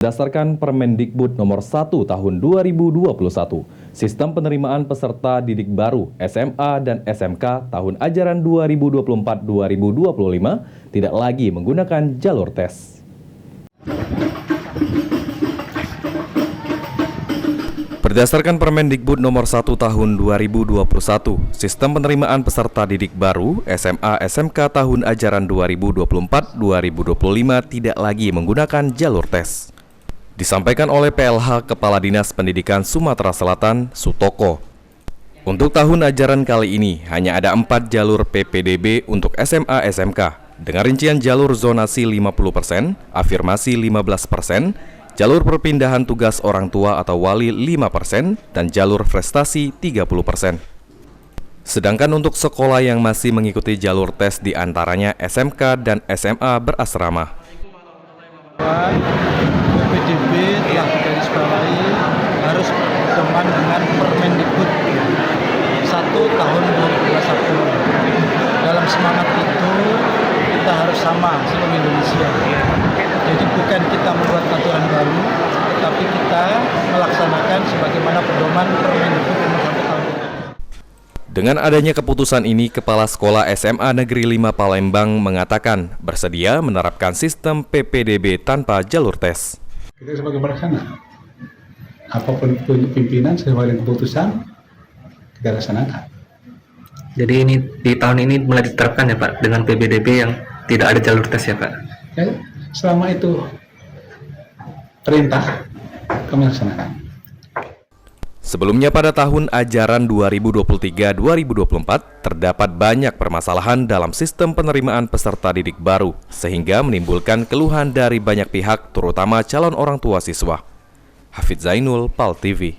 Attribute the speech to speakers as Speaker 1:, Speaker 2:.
Speaker 1: Berdasarkan Permendikbud Nomor 1 Tahun 2021, sistem penerimaan peserta didik baru SMA dan SMK tahun ajaran 2024-2025 tidak lagi menggunakan jalur tes. Berdasarkan Permendikbud Nomor 1 Tahun 2021, sistem penerimaan peserta didik baru SMA SMK tahun ajaran 2024-2025 tidak lagi menggunakan jalur tes. Disampaikan oleh PLH Kepala Dinas Pendidikan Sumatera Selatan, Sutoko. Untuk tahun ajaran kali ini hanya ada 4 jalur PPDB untuk SMA SMK dengan rincian jalur zonasi 50%, afirmasi 15%, jalur perpindahan tugas orang tua atau wali 5%, dan jalur prestasi 30%. Sedangkan untuk sekolah yang masih mengikuti jalur tes diantaranya SMK dan SMA berasrama.
Speaker 2: PPDB telah digarisbawahi harus berteman dengan Permendikbud 1 tahun 2021. Dalam semangat itu kita harus sama seluruh Indonesia. Jadi bukan kita membuat aturan baru, tapi kita melaksanakan sebagaimana pedoman Permendikbud nomor 1 tahun 2021.
Speaker 1: Dengan adanya keputusan ini, Kepala Sekolah SMA Negeri 5 Palembang mengatakan bersedia menerapkan sistem PPDB tanpa jalur tes.
Speaker 3: Kita sebagai pelaksana, apapun pimpinan sesuai dengan keputusan, kita laksanakan.
Speaker 4: Jadi ini di tahun ini mulai diterapkan ya Pak, dengan PPDB yang tidak ada jalur tes ya Pak?
Speaker 3: Ya, selama itu perintah, kami laksanakan.
Speaker 1: Sebelumnya pada tahun ajaran 2023-2024 terdapat banyak permasalahan dalam sistem penerimaan peserta didik baru sehingga menimbulkan keluhan dari banyak pihak terutama calon orang tua siswa. Hafidz Zainul, PAL TV.